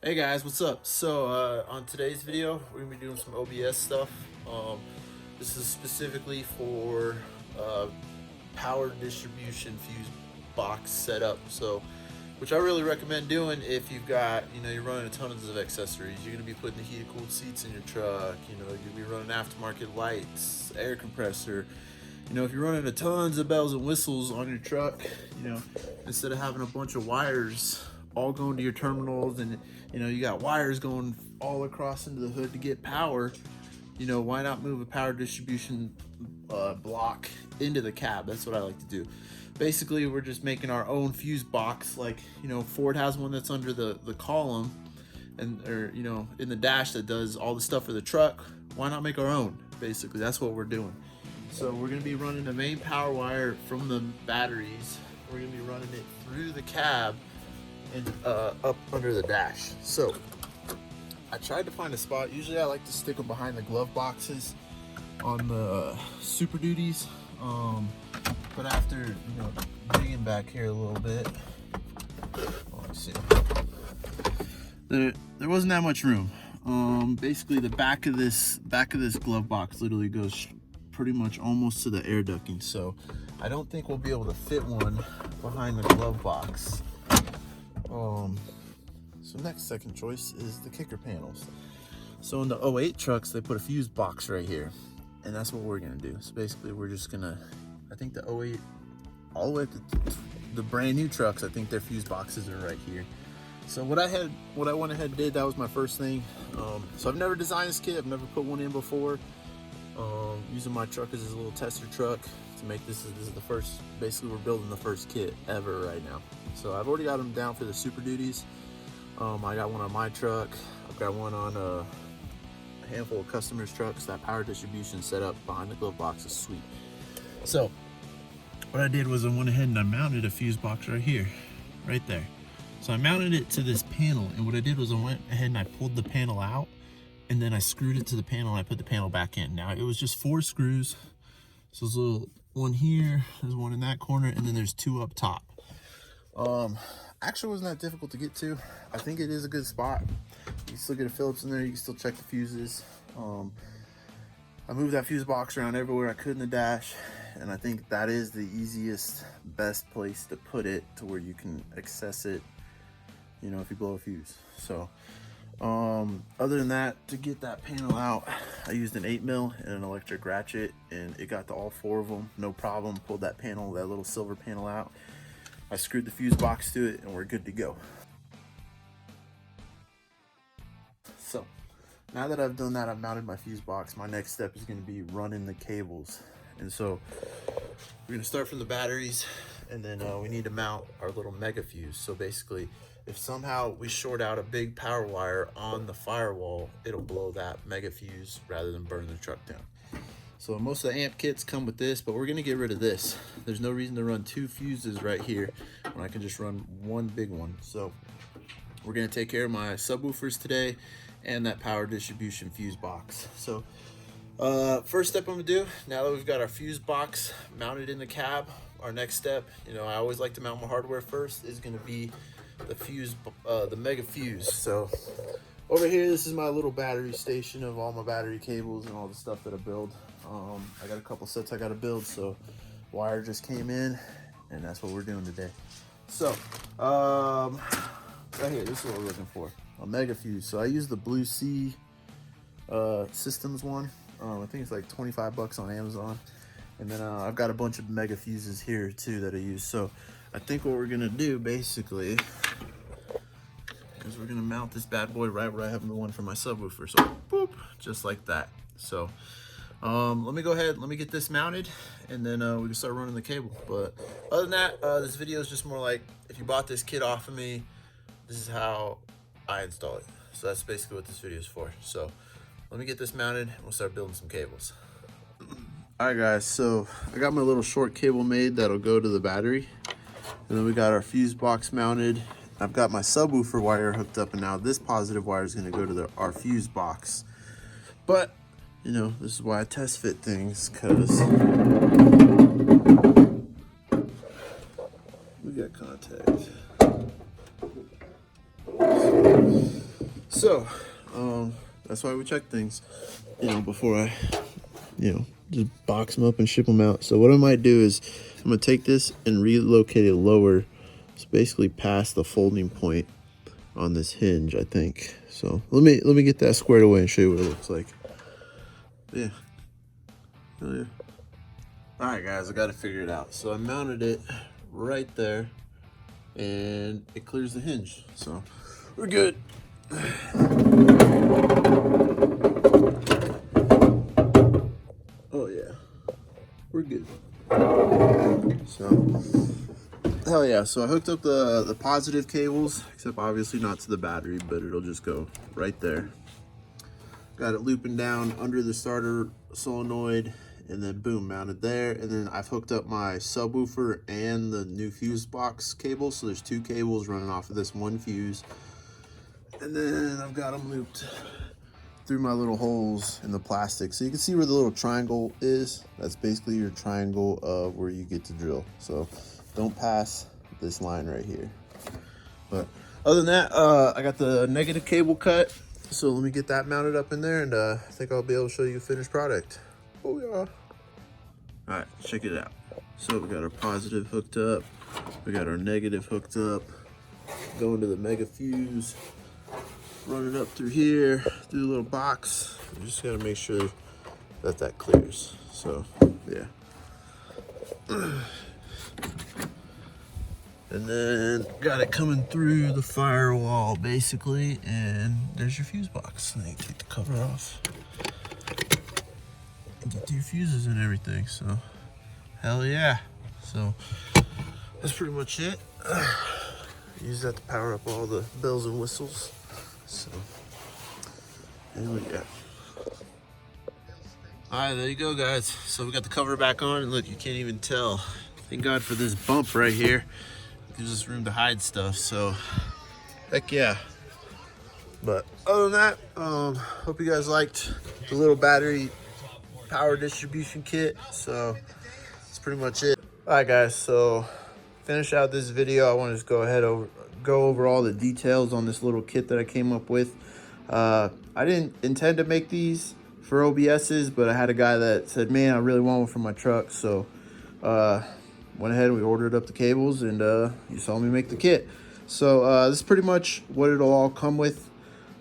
Hey guys, what's up? So on today's video, we're gonna be doing some OBS stuff. This is specifically for power distribution fuse box setup. So, which I really recommend doing if you've got, you're running tons of accessories. You're gonna be putting the heated cooled seats in your truck. You're gonna be running aftermarket lights, air compressor. If you're running tons of bells and whistles on your truck, instead of having a bunch of wires all going to your terminals and you got wires going all across into the hood to get power, why not move a power distribution block into the cab? That's what I like to do. Basically, we're just making our own fuse box. Like, Ford has one that's under the column and in the dash that does all the stuff for the truck. Why not make our own? Basically, that's what we're doing. So we're going to be running the main power wire from the batteries. We're going to be running it through the cab and up under the dash. So I tried to find a spot. Usually I like to stick them behind the glove boxes on the Super Duties. But after digging back here a little bit, let's see, there wasn't that much room. Basically the back of this glove box literally goes pretty much almost to the air ducting, so I don't think we'll be able to fit one behind the glove box. So next second choice is the kicker panels. So in the 08 trucks, they put a fuse box right here, and that's what we're gonna do. So basically we're just gonna, I think the 08, all the way up to the brand new trucks, I think their fuse boxes are right here. So what I went ahead and did, that was my first thing. So I've never designed this kit, I've never put one in before. Using my truck as a little tester truck to make this is the first, basically we're building the first kit ever right now. So I've already got them down for the Super Duties. I got one on my truck. I've got one on a handful of customers' trucks. That power distribution setup behind the glove box is sweet. So what I did was I went ahead and I mounted a fuse box right here, right there. So I mounted it to this panel, and what I did was I went ahead and I pulled the panel out, and then I screwed it to the panel and I put the panel back in. Now it was just 4 screws. So there's a little one here, there's one in that corner, and then there's 2 up top. Actually wasn't that difficult to get to. I think it is a good spot. You can still get a Phillips in there, you can still check the fuses. I moved that fuse box around everywhere I could in the dash, and I think that is the easiest, best place to put it to where you can access it, if you blow a fuse. So other than that, to get that panel out, I used an 8mm and an electric ratchet, and it got to all 4 of them, no problem. Pulled that panel, that little silver panel out. I screwed the fuse box to it, and we're good to go. So now that I've done that, I've mounted my fuse box. My next step is going to be running the cables. And so we're going to start from the batteries, and then we need to mount our little mega fuse. So basically, if somehow we short out a big power wire on the firewall, it'll blow that mega fuse rather than burn the truck down. So most of the amp kits come with this, but we're gonna get rid of this. There's no reason to run 2 fuses right here when I can just run one big one. So we're gonna take care of my subwoofers today and that power distribution fuse box. So first step I'm gonna do, now that we've got our fuse box mounted in the cab, our next step, I always like to mount my hardware first, is gonna be the fuse, the mega fuse. So over here, this is my little battery station of all my battery cables and all the stuff that I build. I got a couple sets I gotta build, so wire just came in, and that's what we're doing today. So right here, this is what we're looking for, a mega fuse. So I use the Blue Sea Systems one. I think it's like 25 bucks on Amazon. And then I've got a bunch of mega fuses here too that I use. So I think what we're gonna do basically is we're gonna mount this bad boy right where I have the one for my subwoofer. So boop, just like that. So let me go ahead, let me get this mounted, and then we can start running the cable. But other than that, this video is just more like, if you bought this kit off of me, this is how I install it. So that's basically what this video is for. So let me get this mounted and we'll start building some cables. All right guys, so I got my little short cable made that'll go to the battery. And then we got our fuse box mounted. I've got my subwoofer wire hooked up, and now this positive wire is gonna go to our fuse box. But, this is why I test fit things, because we got contact. So, that's why we check things, before I, just box them up and ship them out. So what I might do is I'm gonna take this and relocate it lower. It's basically past the folding point on this hinge, I think. So let me get that squared away and show you what it looks like. Yeah. Oh yeah. All right, guys, I got to figure it out. So I mounted it right there, and it clears the hinge. So we're good. Oh yeah, we're good. So hell yeah. So I hooked up the positive cables, except obviously not to the battery, but it'll just go right there. Got it looping down under the starter solenoid, and then boom, mounted there. And then I've hooked up my subwoofer and the new fuse box cable. So there's two cables running off of this one fuse. And then I've got them looped through my little holes in the plastic. So you can see where the little triangle is. That's basically your triangle of where you get to drill. So don't pass this line right here. But other than that, I got the negative cable cut. So let me get that mounted up in there, and I think I'll be able to show you a finished product. Oh yeah. All right, check it out. So we got our positive hooked up. We got our negative hooked up. Going to the mega fuse. Run it up through here, through the little box. We just gotta make sure that that clears. So yeah. And then got it coming through the firewall basically, and there's your fuse box. And then you take the cover off and get to your fuses and everything. So hell yeah. So that's pretty much it. Use that to power up all the bells and whistles. So there we go. All right, there you go, guys. So we got the cover back on, and look, you can't even tell. Thank God for this bump right here. Gives us room to hide stuff, so heck yeah. But other than that, hope you guys liked the little battery power distribution kit. So that's pretty much it. All right, guys, so finish out this video. I want to just go over all the details on this little kit that I came up with. I didn't intend to make these for OBSs, but I had a guy that said, man, I really want one for my truck. So went ahead and we ordered up the cables, and you saw me make the kit. So this is pretty much what it'll all come with.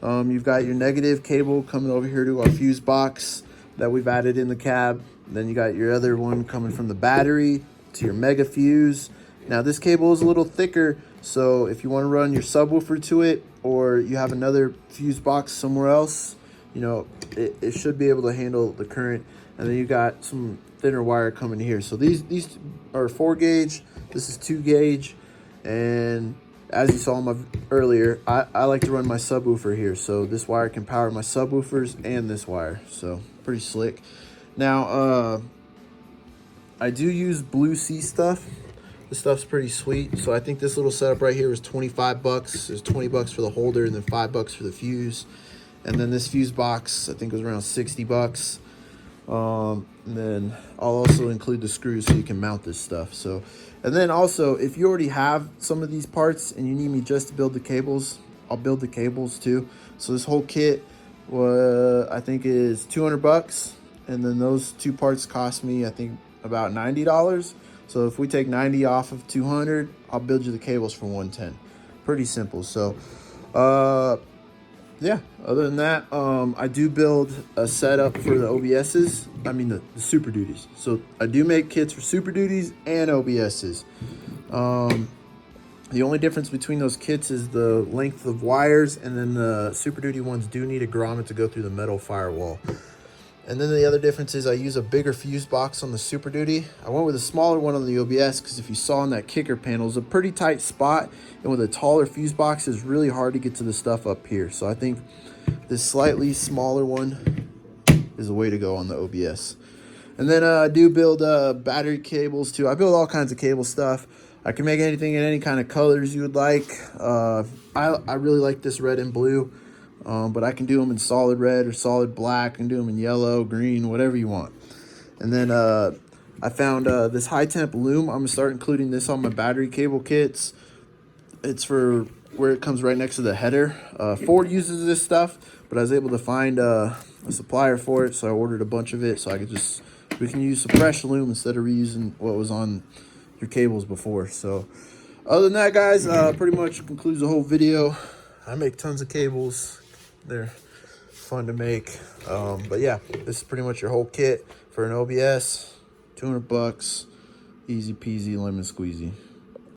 You've got your negative cable coming over here to our fuse box that we've added in the cab. Then you got your other one coming from the battery to your mega fuse. Now this cable is a little thicker, so if you want to run your subwoofer to it, or you have another fuse box somewhere else, it should be able to handle the current. And then you got some thinner wire coming here. So these are 4 gauge, this is 2 gauge, and as you saw earlier, I like to run my subwoofer here, so this wire can power my subwoofers and this wire, so pretty slick. Now I do use Blue Sea stuff. This stuff's pretty sweet. So I think this little setup right here is 25 bucks. There's 20 bucks for the holder, and then 5 bucks for the fuse. And then this fuse box, I think, was around 60 bucks. And then I'll also include the screws so you can mount this stuff. So, and then also, if you already have some of these parts and you need me just to build the cables, I'll build the cables too. So this whole kit, I think, is 200 bucks. And then those 2 parts cost me, I think, about $90. So if we take 90 off of 200, I'll build you the cables for 110. Pretty simple. So, yeah, other than that, I do build a setup for the OBSs. I mean, the Super Duties. So I do make kits for Super Duties and OBSs. The only difference between those kits is the length of wires, and then the Super Duty ones do need a grommet to go through the metal firewall. And then the other difference is I use a bigger fuse box on the Super Duty. I went with a smaller one on the OBS because if you saw in that kicker panel, it's a pretty tight spot. And with a taller fuse box, it's really hard to get to the stuff up here. So I think this slightly smaller one is the way to go on the OBS. And then I do build battery cables too. I build all kinds of cable stuff. I can make anything in any kind of colors you would like. I really like this red and blue. But I can do them in solid red or solid black. I can do them in yellow, green, whatever you want. And then I found this high temp loom. I'm gonna start including this on my battery cable kits. It's for where it comes right next to the header. Ford uses this stuff, but I was able to find a supplier for it, so I ordered a bunch of it so we can use some fresh aluminum instead of reusing what was on your cables before. So other than that, guys, pretty much concludes the whole video. I make tons of cables. They're fun to make. But yeah, this is pretty much your whole kit for an OBS. $200, easy peasy, lemon squeezy.